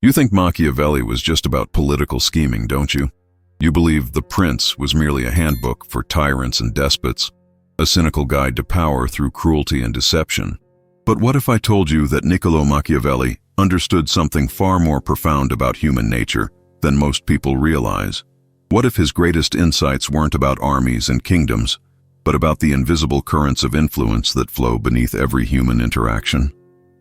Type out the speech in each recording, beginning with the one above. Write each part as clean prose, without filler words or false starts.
You think Machiavelli was just about political scheming, don't you? You believe The Prince was merely a handbook for tyrants and despots, a cynical guide to power through cruelty and deception. But what if I told you that Niccolo Machiavelli understood something far more profound about human nature than most people realize? What if his greatest insights weren't about armies and kingdoms, but about the invisible currents of influence that flow beneath every human interaction?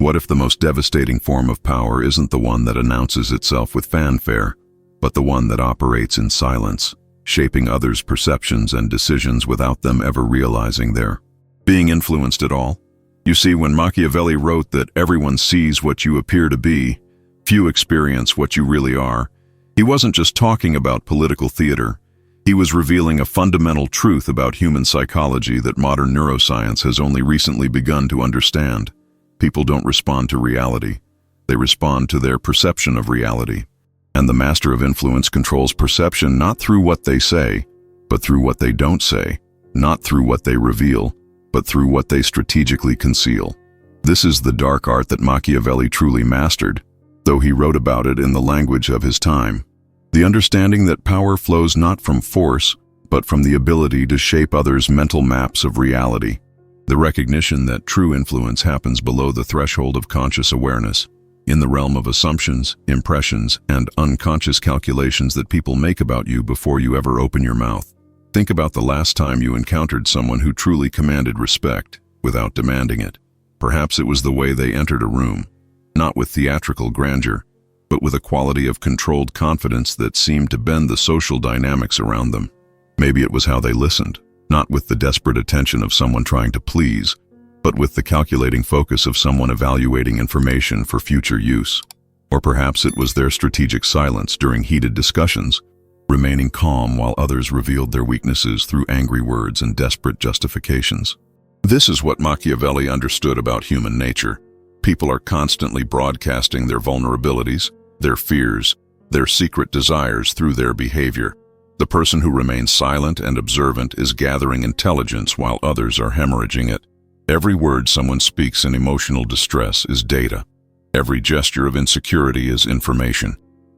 What if the most devastating form of power isn't the one that announces itself with fanfare, but the one that operates in silence, shaping others' perceptions and decisions without them ever realizing they're being influenced at all? You see, when Machiavelli wrote that everyone sees what you appear to be, few experience what you really are, he wasn't just talking about political theater. He was revealing a fundamental truth about human psychology that modern neuroscience has only recently begun to understand. People don't respond to reality. They respond to their perception of reality. And the master of influence controls perception not through what they say, but through what they don't say, not through what they reveal, but through what they strategically conceal. This is the dark art that Machiavelli truly mastered, though he wrote about it in the language of his time. The understanding that power flows not from force, but from the ability to shape others' mental maps of reality. The recognition that true influence happens below the threshold of conscious awareness, in the realm of assumptions, impressions, and unconscious calculations that people make about you before you ever open your mouth. Think about the last time you encountered someone who truly commanded respect, without demanding it. Perhaps it was the way they entered a room, not with theatrical grandeur, but with a quality of controlled confidence that seemed to bend the social dynamics around them. Maybe it was how they listened, not with the desperate attention of someone trying to please, but with the calculating focus of someone evaluating information for future use. Or perhaps it was their strategic silence during heated discussions, remaining calm while others revealed their weaknesses through angry words and desperate justifications. This is what Machiavelli understood about human nature. People are constantly broadcasting their vulnerabilities, their fears, their secret desires through their behavior. The person who remains silent and observant is gathering intelligence while others are hemorrhaging it. Every word someone speaks in emotional distress is data. Every gesture of insecurity is information.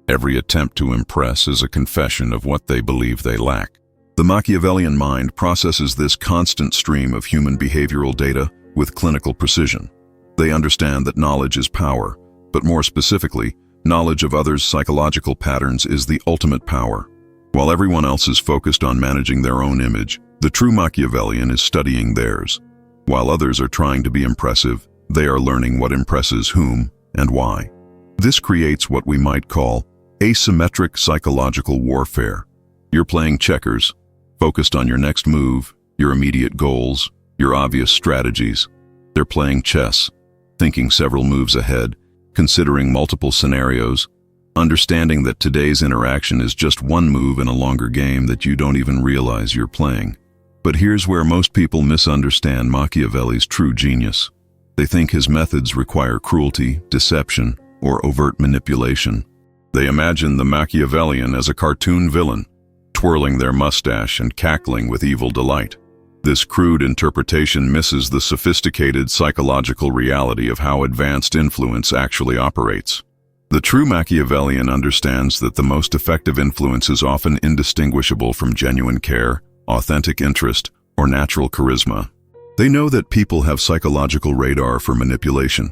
Every attempt to impress is a confession of what they believe they lack. The Machiavellian mind processes this constant stream of human behavioral data with clinical precision. They understand that knowledge is power, but more specifically, knowledge of others' psychological patterns is the ultimate power. While everyone else is focused on managing their own image, the true Machiavellian is studying theirs. While others are trying to be impressive, they are learning what impresses whom and why. This creates what we might call asymmetric psychological warfare. You're playing checkers, focused on your next move, your immediate goals, your obvious strategies. They're playing chess, thinking several moves ahead, considering multiple scenarios, understanding that today's interaction is just one move in a longer game that you don't even realize you're playing. But here's where most people misunderstand Machiavelli's true genius. They think his methods require cruelty, deception, or overt manipulation. They imagine the Machiavellian as a cartoon villain, twirling their mustache and cackling with evil delight. This crude interpretation misses the sophisticated psychological reality of how advanced influence actually operates. The true Machiavellian understands that the most effective influence is often indistinguishable from genuine care, authentic interest, or natural charisma. They know that people have psychological radar for manipulation,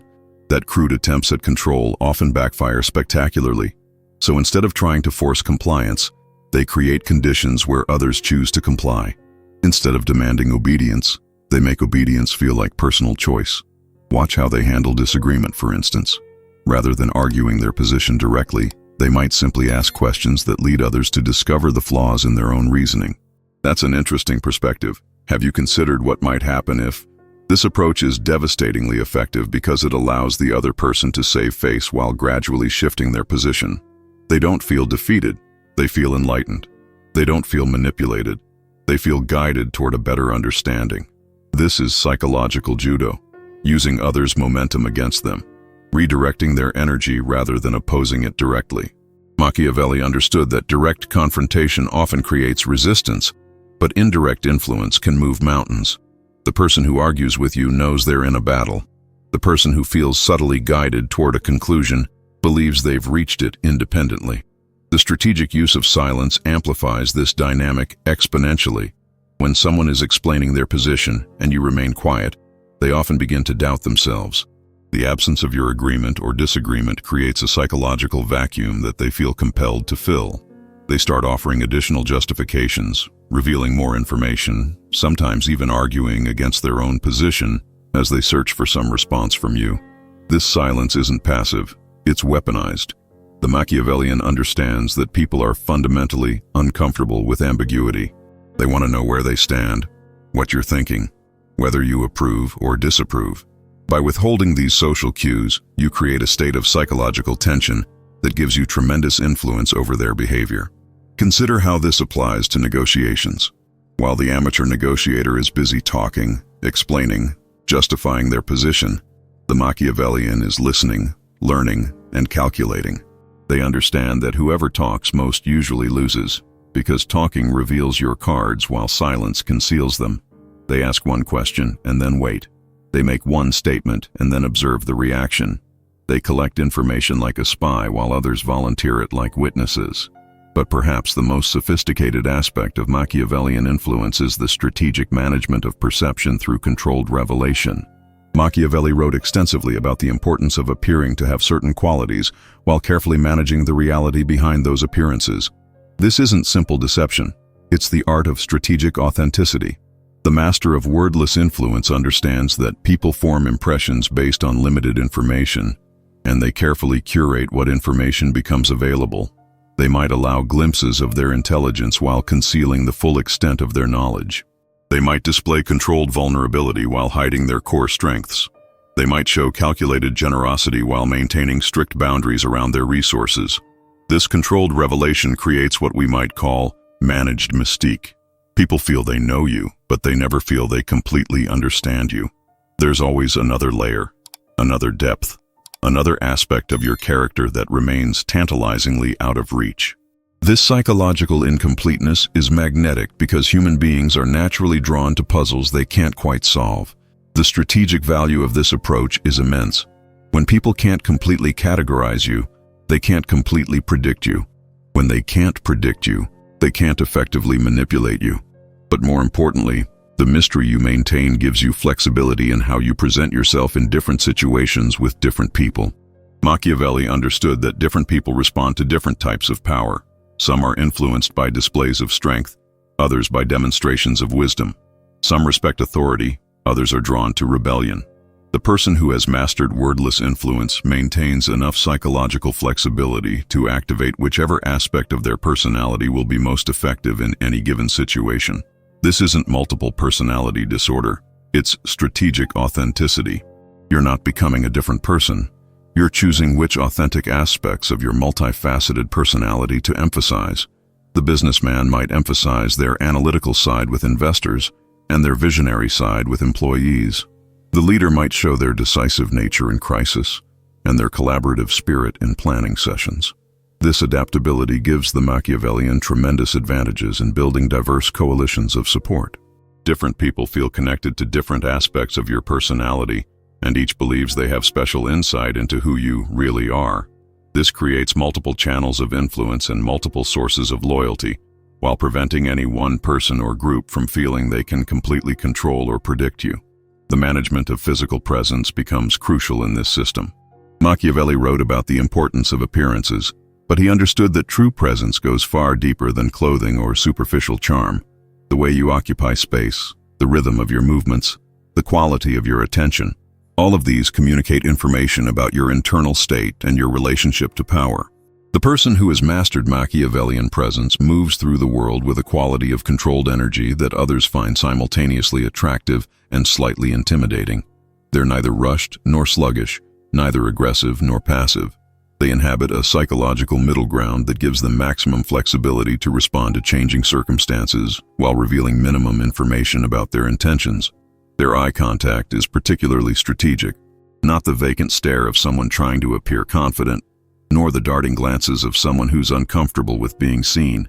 that crude attempts at control often backfire spectacularly. So instead of trying to force compliance, they create conditions where others choose to comply. Instead of demanding obedience, they make obedience feel like personal choice. Watch how they handle disagreement, for instance. Rather than arguing their position directly, they might simply ask questions that lead others to discover the flaws in their own reasoning. That's an interesting perspective. Have you considered what might happen if? This approach is devastatingly effective because it allows the other person to save face while gradually shifting their position. They don't feel defeated, they feel enlightened. They don't feel manipulated, they feel guided toward a better understanding. This is psychological judo, using others' momentum against them, redirecting their energy rather than opposing it directly. Machiavelli understood that direct confrontation often creates resistance, but indirect influence can move mountains. The person who argues with you knows they're in a battle. The person who feels subtly guided toward a conclusion believes they've reached it independently. The strategic use of silence amplifies this dynamic exponentially. When someone is explaining their position and you remain quiet, they often begin to doubt themselves. The absence of your agreement or disagreement creates a psychological vacuum that they feel compelled to fill. They start offering additional justifications, revealing more information, sometimes even arguing against their own position as they search for some response from you. This silence isn't passive, it's weaponized. The Machiavellian understands that people are fundamentally uncomfortable with ambiguity. They want to know where they stand, what you're thinking, whether you approve or disapprove. By withholding these social cues, you create a state of psychological tension that gives you tremendous influence over their behavior. Consider how this applies to negotiations. While the amateur negotiator is busy talking, explaining, justifying their position, the Machiavellian is listening, learning, and calculating. They understand that whoever talks most usually loses, because talking reveals your cards while silence conceals them. They ask one question and then wait. They make one statement and then observe the reaction. They collect information like a spy while others volunteer it like witnesses. But perhaps the most sophisticated aspect of Machiavellian influence is the strategic management of perception through controlled revelation. Machiavelli wrote extensively about the importance of appearing to have certain qualities while carefully managing the reality behind those appearances. This isn't simple deception, it's the art of strategic authenticity. The master of wordless influence understands that people form impressions based on limited information, and they carefully curate what information becomes available. They might allow glimpses of their intelligence while concealing the full extent of their knowledge. They might display controlled vulnerability while hiding their core strengths. They might show calculated generosity while maintaining strict boundaries around their resources. This controlled revelation creates what we might call managed mystique. People feel they know you, but they never feel they completely understand you. There's always another layer, another depth, another aspect of your character that remains tantalizingly out of reach. This psychological incompleteness is magnetic because human beings are naturally drawn to puzzles they can't quite solve. The strategic value of this approach is immense. When people can't completely categorize you, they can't completely predict you. When they can't predict you, they can't effectively manipulate you. But more importantly, the mystery you maintain gives you flexibility in how you present yourself in different situations with different people. Machiavelli understood that different people respond to different types of power. Some are influenced by displays of strength, others by demonstrations of wisdom. Some respect authority, others are drawn to rebellion. The person who has mastered wordless influence maintains enough psychological flexibility to activate whichever aspect of their personality will be most effective in any given situation. This isn't multiple personality disorder, it's strategic authenticity. You're not becoming a different person. You're choosing which authentic aspects of your multifaceted personality to emphasize. The businessman might emphasize their analytical side with investors and their visionary side with employees. The leader might show their decisive nature in crisis and their collaborative spirit in planning sessions. This adaptability gives the Machiavellian tremendous advantages in building diverse coalitions of support. Different people feel connected to different aspects of your personality, and each believes they have special insight into who you really are. This creates multiple channels of influence and multiple sources of loyalty, while preventing any one person or group from feeling they can completely control or predict you. The management of physical presence becomes crucial in this system. Machiavelli wrote about the importance of appearances, but he understood that true presence goes far deeper than clothing or superficial charm. The way you occupy space, the rhythm of your movements, the quality of your attention, all of these communicate information about your internal state and your relationship to power. The person who has mastered Machiavellian presence moves through the world with a quality of controlled energy that others find simultaneously attractive and slightly intimidating. They're neither rushed nor sluggish, neither aggressive nor passive. They inhabit a psychological middle ground that gives them maximum flexibility to respond to changing circumstances while revealing minimum information about their intentions. Their eye contact is particularly strategic, not the vacant stare of someone trying to appear confident, nor the darting glances of someone who's uncomfortable with being seen.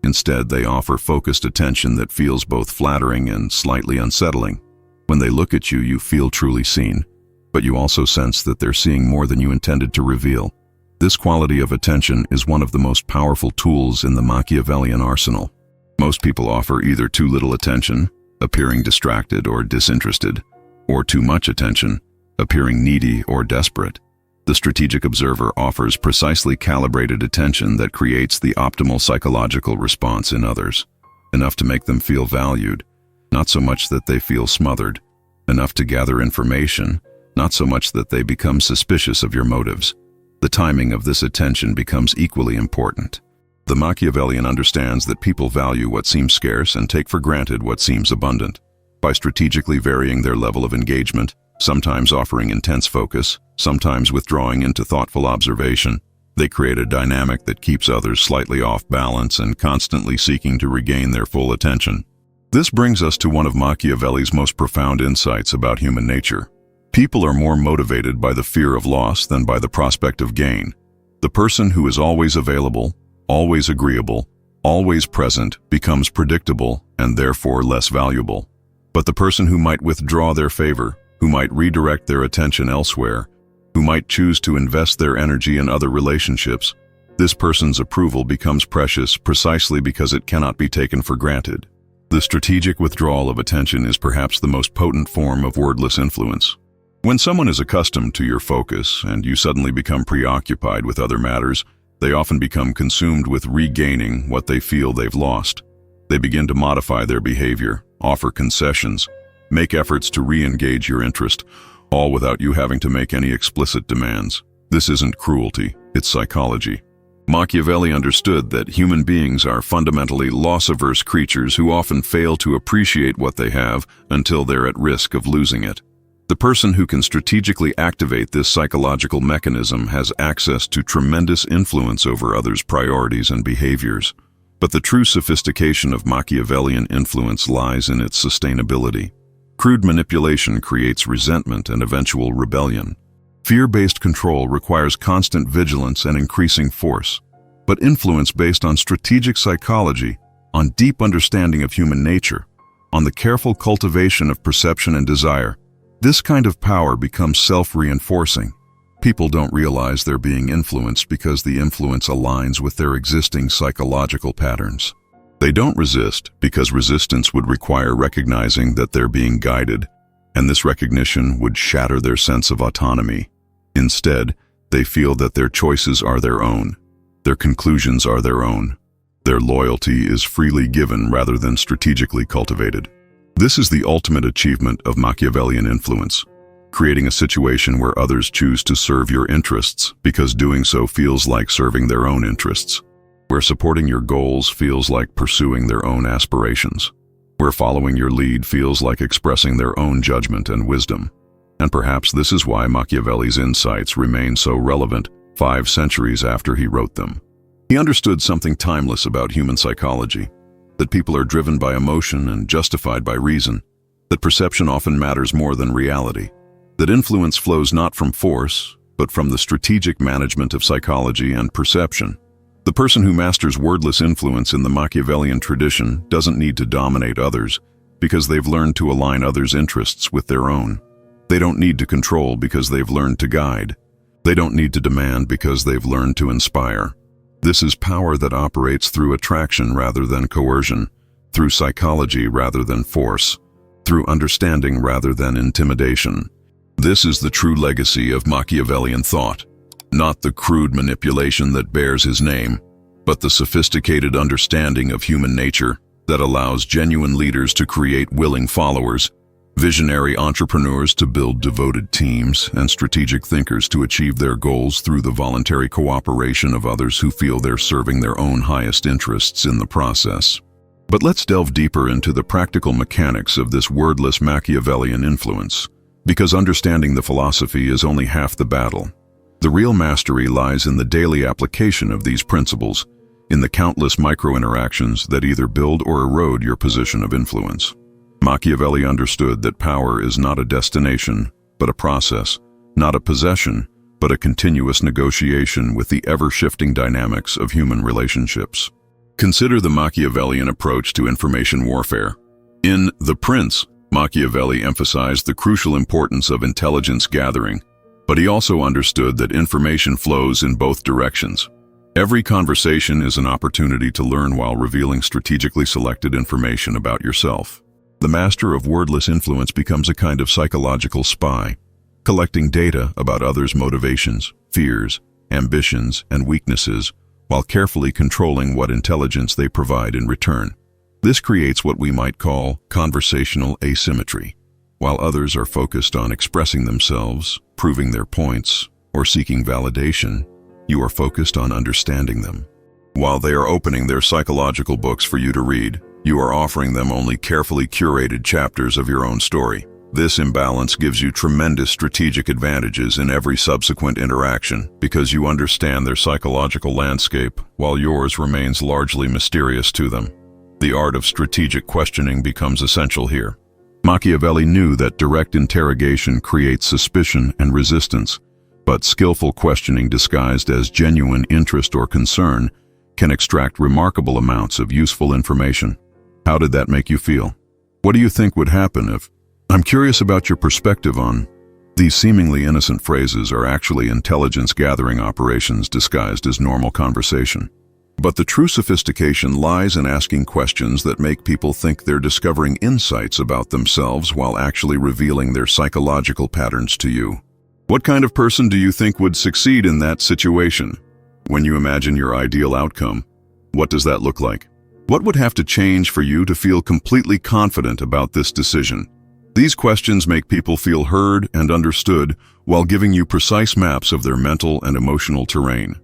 Instead, they offer focused attention that feels both flattering and slightly unsettling. When they look at you, you feel truly seen, but you also sense that they're seeing more than you intended to reveal. This quality of attention is one of the most powerful tools in the Machiavellian arsenal. Most people offer either too little attention, appearing distracted or disinterested, or too much attention, appearing needy or desperate. The strategic observer offers precisely calibrated attention that creates the optimal psychological response in others, enough to make them feel valued, not so much that they feel smothered, enough to gather information, not so much that they become suspicious of your motives. The timing of this attention becomes equally important. The Machiavellian understands that people value what seems scarce and take for granted what seems abundant. By strategically varying their level of engagement, sometimes offering intense focus, sometimes withdrawing into thoughtful observation, they create a dynamic that keeps others slightly off balance and constantly seeking to regain their full attention. This brings us to one of Machiavelli's most profound insights about human nature. People are more motivated by the fear of loss than by the prospect of gain. The person who is always available, always agreeable, always present becomes predictable and therefore less valuable. But the person who might withdraw their favor, who might redirect their attention elsewhere, who might choose to invest their energy in other relationships, this person's approval becomes precious precisely because it cannot be taken for granted. The strategic withdrawal of attention is perhaps the most potent form of wordless influence. When someone is accustomed to your focus and you suddenly become preoccupied with other matters, they often become consumed with regaining what they feel they've lost. They begin to modify their behavior, offer concessions, make efforts to re-engage your interest, all without you having to make any explicit demands. This isn't cruelty, it's psychology. Machiavelli understood that human beings are fundamentally loss-averse creatures who often fail to appreciate what they have until they're at risk of losing it. The person who can strategically activate this psychological mechanism has access to tremendous influence over others' priorities and behaviors. But the true sophistication of Machiavellian influence lies in its sustainability. Crude manipulation creates resentment and eventual rebellion. Fear-based control requires constant vigilance and increasing force. But influence based on strategic psychology, on deep understanding of human nature, on the careful cultivation of perception and desire, this kind of power becomes self-reinforcing. People don't realize they're being influenced because the influence aligns with their existing psychological patterns. They don't resist because resistance would require recognizing that they're being guided, and this recognition would shatter their sense of autonomy. Instead, they feel that their choices are their own, their conclusions are their own. Their loyalty is freely given rather than strategically cultivated. This is the ultimate achievement of Machiavellian influence, creating a situation where others choose to serve your interests because doing so feels like serving their own interests, where supporting your goals feels like pursuing their own aspirations, where following your lead feels like expressing their own judgment and wisdom. And perhaps this is why Machiavelli's insights remain so relevant 5 centuries after he wrote them. He understood something timeless about human psychology, that people are driven by emotion and justified by reason, that perception often matters more than reality, that influence flows not from force, but from the strategic management of psychology and perception. The person who masters wordless influence in the Machiavellian tradition doesn't need to dominate others because they've learned to align others' interests with their own. They don't need to control because they've learned to guide. They don't need to demand because they've learned to inspire. This is power that operates through attraction rather than coercion, through psychology rather than force, through understanding rather than intimidation. This is the true legacy of Machiavellian thought, not the crude manipulation that bears his name, but the sophisticated understanding of human nature that allows genuine leaders to create willing followers, visionary entrepreneurs to build devoted teams, and strategic thinkers to achieve their goals through the voluntary cooperation of others who feel they're serving their own highest interests in the process. But let's delve deeper into the practical mechanics of this wordless Machiavellian influence, because understanding the philosophy is only half the battle. The real mastery lies in the daily application of these principles, in the countless micro-interactions that either build or erode your position of influence. Machiavelli understood that power is not a destination, but a process, not a possession, but a continuous negotiation with the ever-shifting dynamics of human relationships. Consider the Machiavellian approach to information warfare. In The Prince, Machiavelli emphasized the crucial importance of intelligence gathering, But he also understood that information flows in both directions. Every conversation is an opportunity to learn while revealing strategically selected information about yourself. The master of wordless influence becomes a kind of psychological spy, collecting data about others' motivations, fears, ambitions, and weaknesses, while carefully controlling what intelligence they provide in return. This creates what we might call conversational asymmetry. While others are focused on expressing themselves, proving their points, or seeking validation, you are focused on understanding them. While they are opening their psychological books for you to read, you are offering them only carefully curated chapters of your own story. This imbalance gives you tremendous strategic advantages in every subsequent interaction because you understand their psychological landscape while yours remains largely mysterious to them. The art of strategic questioning becomes essential here. Machiavelli knew that direct interrogation creates suspicion and resistance, but skillful questioning disguised as genuine interest or concern can extract remarkable amounts of useful information. How did that make you feel? What do you think would happen if... I'm curious about your perspective on... These seemingly innocent phrases are actually intelligence-gathering operations disguised as normal conversation. But the true sophistication lies in asking questions that make people think they're discovering insights about themselves while actually revealing their psychological patterns to you. What kind of person do you think would succeed in that situation? When you imagine your ideal outcome, what does that look like? What would have to change for you to feel completely confident about this decision? These questions make people feel heard and understood while giving you precise maps of their mental and emotional terrain.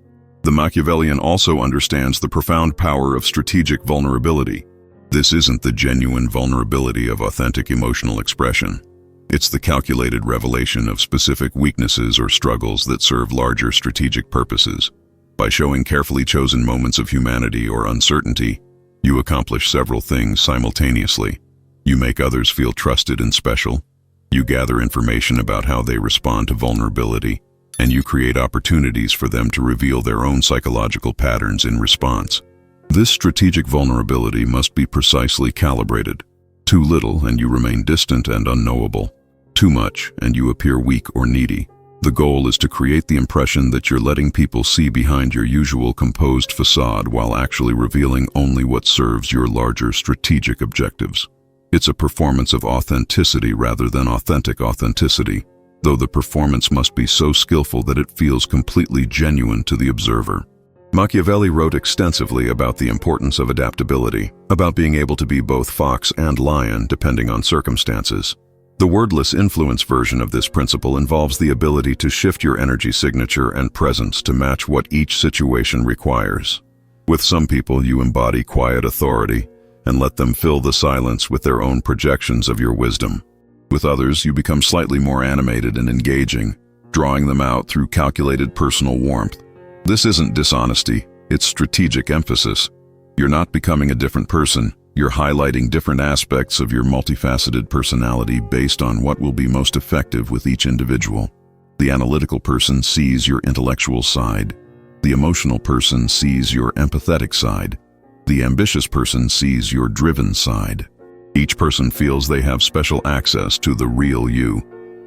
The Machiavellian also understands the profound power of strategic vulnerability. This isn't the genuine vulnerability of authentic emotional expression. It's the calculated revelation of specific weaknesses or struggles that serve larger strategic purposes. By showing carefully chosen moments of humanity or uncertainty, you accomplish several things simultaneously. You make others feel trusted and special. You gather information about how they respond to vulnerability, and you create opportunities for them to reveal their own psychological patterns in response. This strategic vulnerability must be precisely calibrated. Too little and you remain distant and unknowable. Too much and you appear weak or needy. The goal is to create the impression that you're letting people see behind your usual composed facade while actually revealing only what serves your larger strategic objectives. It's a performance of authenticity rather than authentic authenticity, though the performance must be so skillful that it feels completely genuine to the observer. Machiavelli wrote extensively about the importance of adaptability, about being able to be both fox and lion depending on circumstances. The wordless influence version of this principle involves the ability to shift your energy signature and presence to match what each situation requires. With some people, you embody quiet authority and let them fill the silence with their own projections of your wisdom. With others, you become slightly more animated and engaging, drawing them out through calculated personal warmth. This isn't dishonesty, it's strategic emphasis. You're not becoming a different person, you're highlighting different aspects of your multifaceted personality based on what will be most effective with each individual. The analytical person sees your intellectual side. The emotional person sees your empathetic side. The ambitious person sees your driven side. Each person feels they have special access to the real you,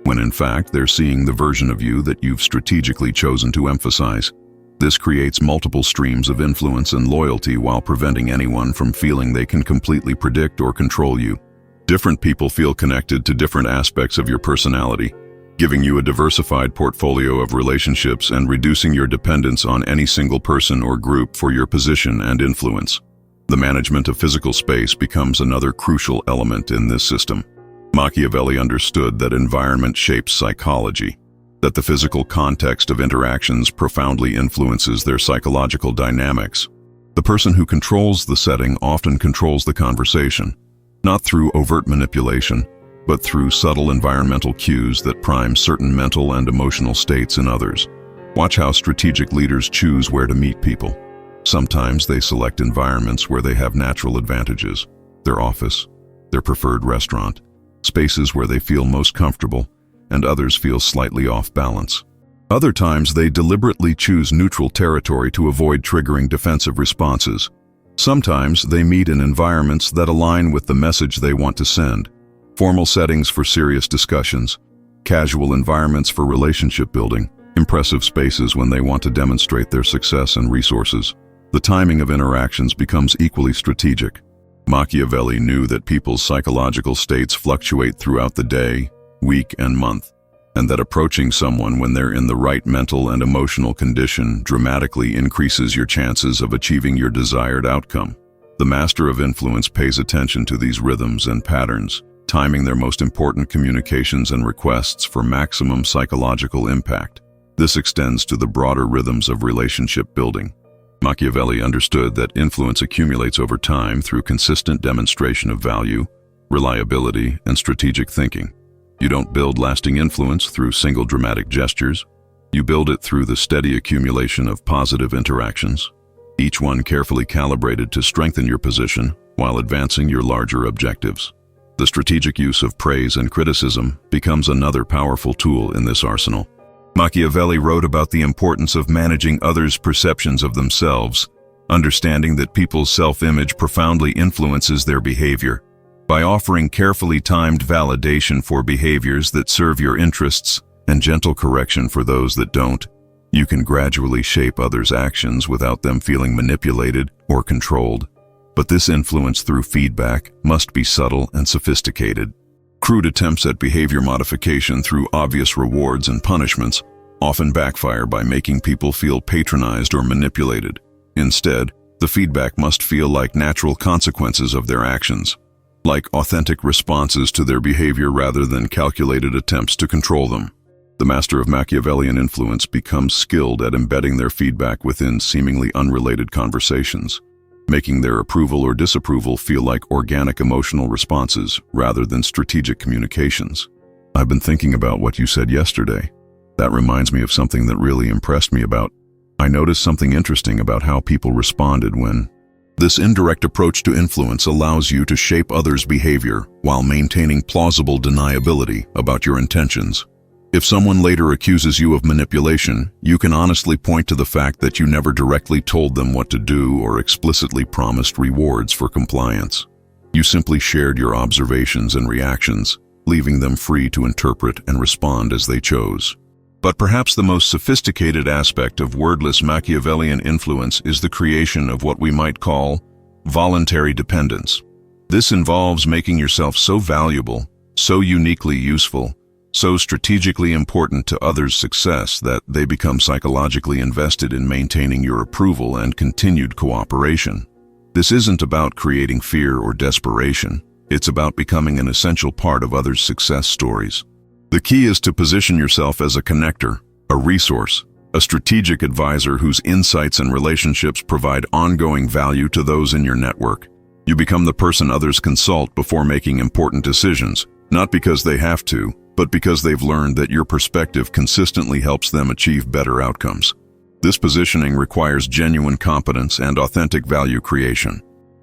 when in fact they're seeing the version of you that you've strategically chosen to emphasize. This creates multiple streams of influence and loyalty while preventing anyone from feeling they can completely predict or control you. Different people feel connected to different aspects of your personality, giving you a diversified portfolio of relationships and reducing your dependence on any single person or group for your position and influence. The management of physical space becomes another crucial element in this system. Machiavelli understood that environment shapes psychology, that the physical context of interactions profoundly influences their psychological dynamics. The person who controls the setting often controls the conversation, not through overt manipulation, but through subtle environmental cues that prime certain mental and emotional states in others. Watch how strategic leaders choose where to meet people. Sometimes they select environments where they have natural advantages, their office, their preferred restaurant, spaces where they feel most comfortable, and others feel slightly off balance. Other times they deliberately choose neutral territory to avoid triggering defensive responses. Sometimes they meet in environments that align with the message they want to send. Formal settings for serious discussions, casual environments for relationship building, impressive spaces when they want to demonstrate their success and resources. The timing of interactions becomes equally strategic. Machiavelli knew that people's psychological states fluctuate throughout the day, week, and month, and that approaching someone when they're in the right mental and emotional condition dramatically increases your chances of achieving your desired outcome. The master of influence pays attention to these rhythms and patterns, timing their most important communications and requests for maximum psychological impact. This extends to the broader rhythms of relationship building. Machiavelli understood that influence accumulates over time through consistent demonstration of value, reliability, and strategic thinking. You don't build lasting influence through single dramatic gestures. You build it through the steady accumulation of positive interactions, each one carefully calibrated to strengthen your position while advancing your larger objectives. The strategic use of praise and criticism becomes another powerful tool in this arsenal. Machiavelli wrote about the importance of managing others' perceptions of themselves, understanding that people's self-image profoundly influences their behavior. By offering carefully timed validation for behaviors that serve your interests and gentle correction for those that don't, you can gradually shape others' actions without them feeling manipulated or controlled. But this influence through feedback must be subtle and sophisticated. Crude attempts at behavior modification through obvious rewards and punishments often backfire by making people feel patronized or manipulated. Instead, the feedback must feel like natural consequences of their actions, like authentic responses to their behavior rather than calculated attempts to control them. The master of Machiavellian influence becomes skilled at embedding their feedback within seemingly unrelated conversations, making their approval or disapproval feel like organic emotional responses rather than strategic communications. I've been thinking about what you said yesterday. That reminds me of something that really impressed me I noticed something interesting about how people responded when. This indirect approach to influence allows you to shape others' behavior while maintaining plausible deniability about your intentions. If someone later accuses you of manipulation, you can honestly point to the fact that you never directly told them what to do or explicitly promised rewards for compliance. You simply shared your observations and reactions, leaving them free to interpret and respond as they chose. But perhaps the most sophisticated aspect of wordless Machiavellian influence is the creation of what we might call voluntary dependence. This involves making yourself so valuable, so uniquely useful, so strategically important to others' success that they become psychologically invested in maintaining your approval and continued cooperation. This isn't about creating fear or desperation. It's about becoming an essential part of others' success stories. The key is to position yourself as a connector, a resource, a strategic advisor whose insights and relationships provide ongoing value to those in your network. You become the person others consult before making important decisions, not because they have to, but because they've learned that your perspective consistently helps them achieve better outcomes. This positioning requires genuine competence and authentic value creation.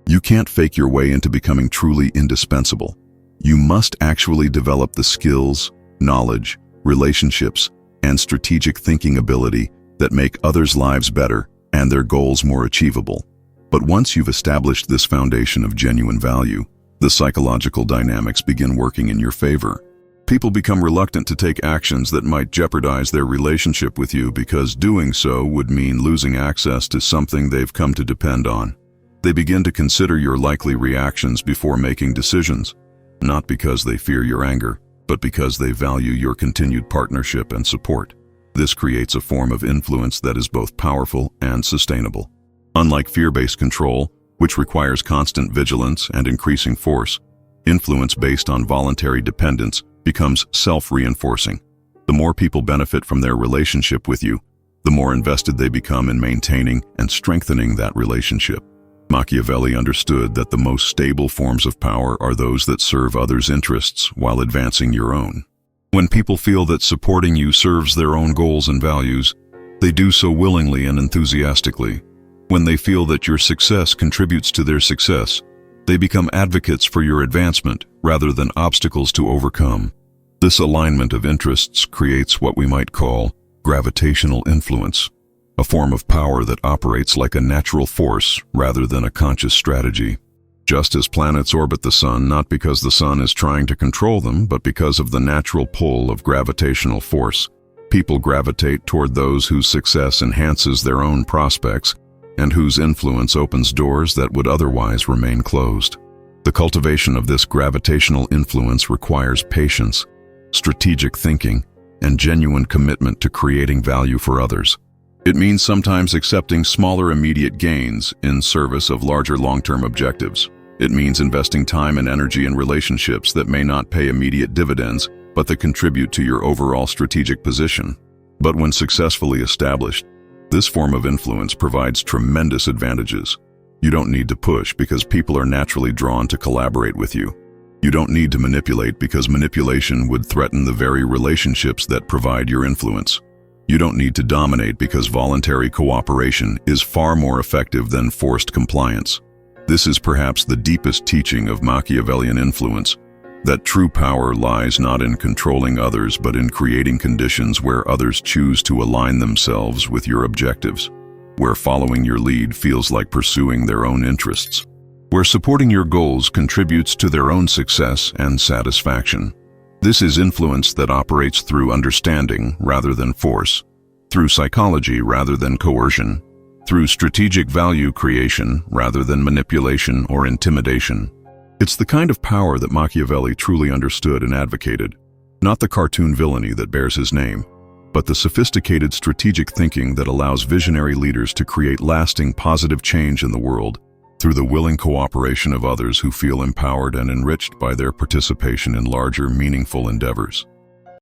You can't fake your way into becoming truly indispensable. You must actually develop the skills, knowledge, relationships, and strategic thinking ability that make others' lives better and their goals more achievable. But once you've established this foundation of genuine value, the psychological dynamics begin working in your favor. People become reluctant to take actions that might jeopardize their relationship with you because doing so would mean losing access to something they've come to depend on. They begin to consider your likely reactions before making decisions, not because they fear your anger, but because they value your continued partnership and support. This creates a form of influence that is both powerful and sustainable. Unlike fear-based control, which requires constant vigilance and increasing force, influence based on voluntary dependence becomes self-reinforcing. The more people benefit from their relationship with you, the more invested they become in maintaining and strengthening that relationship. Machiavelli understood that the most stable forms of power are those that serve others' interests while advancing your own. When people feel that supporting you serves their own goals and values, they do so willingly and enthusiastically. When they feel that your success contributes to their success, they become advocates for your advancement rather than obstacles to overcome. This alignment of interests creates what we might call gravitational influence, a form of power that operates like a natural force rather than a conscious strategy. Just as planets orbit the sun not because the sun is trying to control them, but because of the natural pull of gravitational force, people gravitate toward those whose success enhances their own prospects and whose influence opens doors that would otherwise remain closed. The cultivation of this gravitational influence requires patience, strategic thinking, and genuine commitment to creating value for others. It means sometimes accepting smaller immediate gains in service of larger long-term objectives. It means investing time and energy in relationships that may not pay immediate dividends, but that contribute to your overall strategic position. But when successfully established, this form of influence provides tremendous advantages. You don't need to push because people are naturally drawn to collaborate with you. You don't need to manipulate because manipulation would threaten the very relationships that provide your influence. You don't need to dominate because voluntary cooperation is far more effective than forced compliance. This is perhaps the deepest teaching of Machiavellian influence, that true power lies not in controlling others but in creating conditions where others choose to align themselves with your objectives, where following your lead feels like pursuing their own interests, where supporting your goals contributes to their own success and satisfaction. This is influence that operates through understanding rather than force, through psychology rather than coercion, through strategic value creation rather than manipulation or intimidation. It's the kind of power that Machiavelli truly understood and advocated, not the cartoon villainy that bears his name, but the sophisticated strategic thinking that allows visionary leaders to create lasting positive change in the world through the willing cooperation of others who feel empowered and enriched by their participation in larger, meaningful endeavors.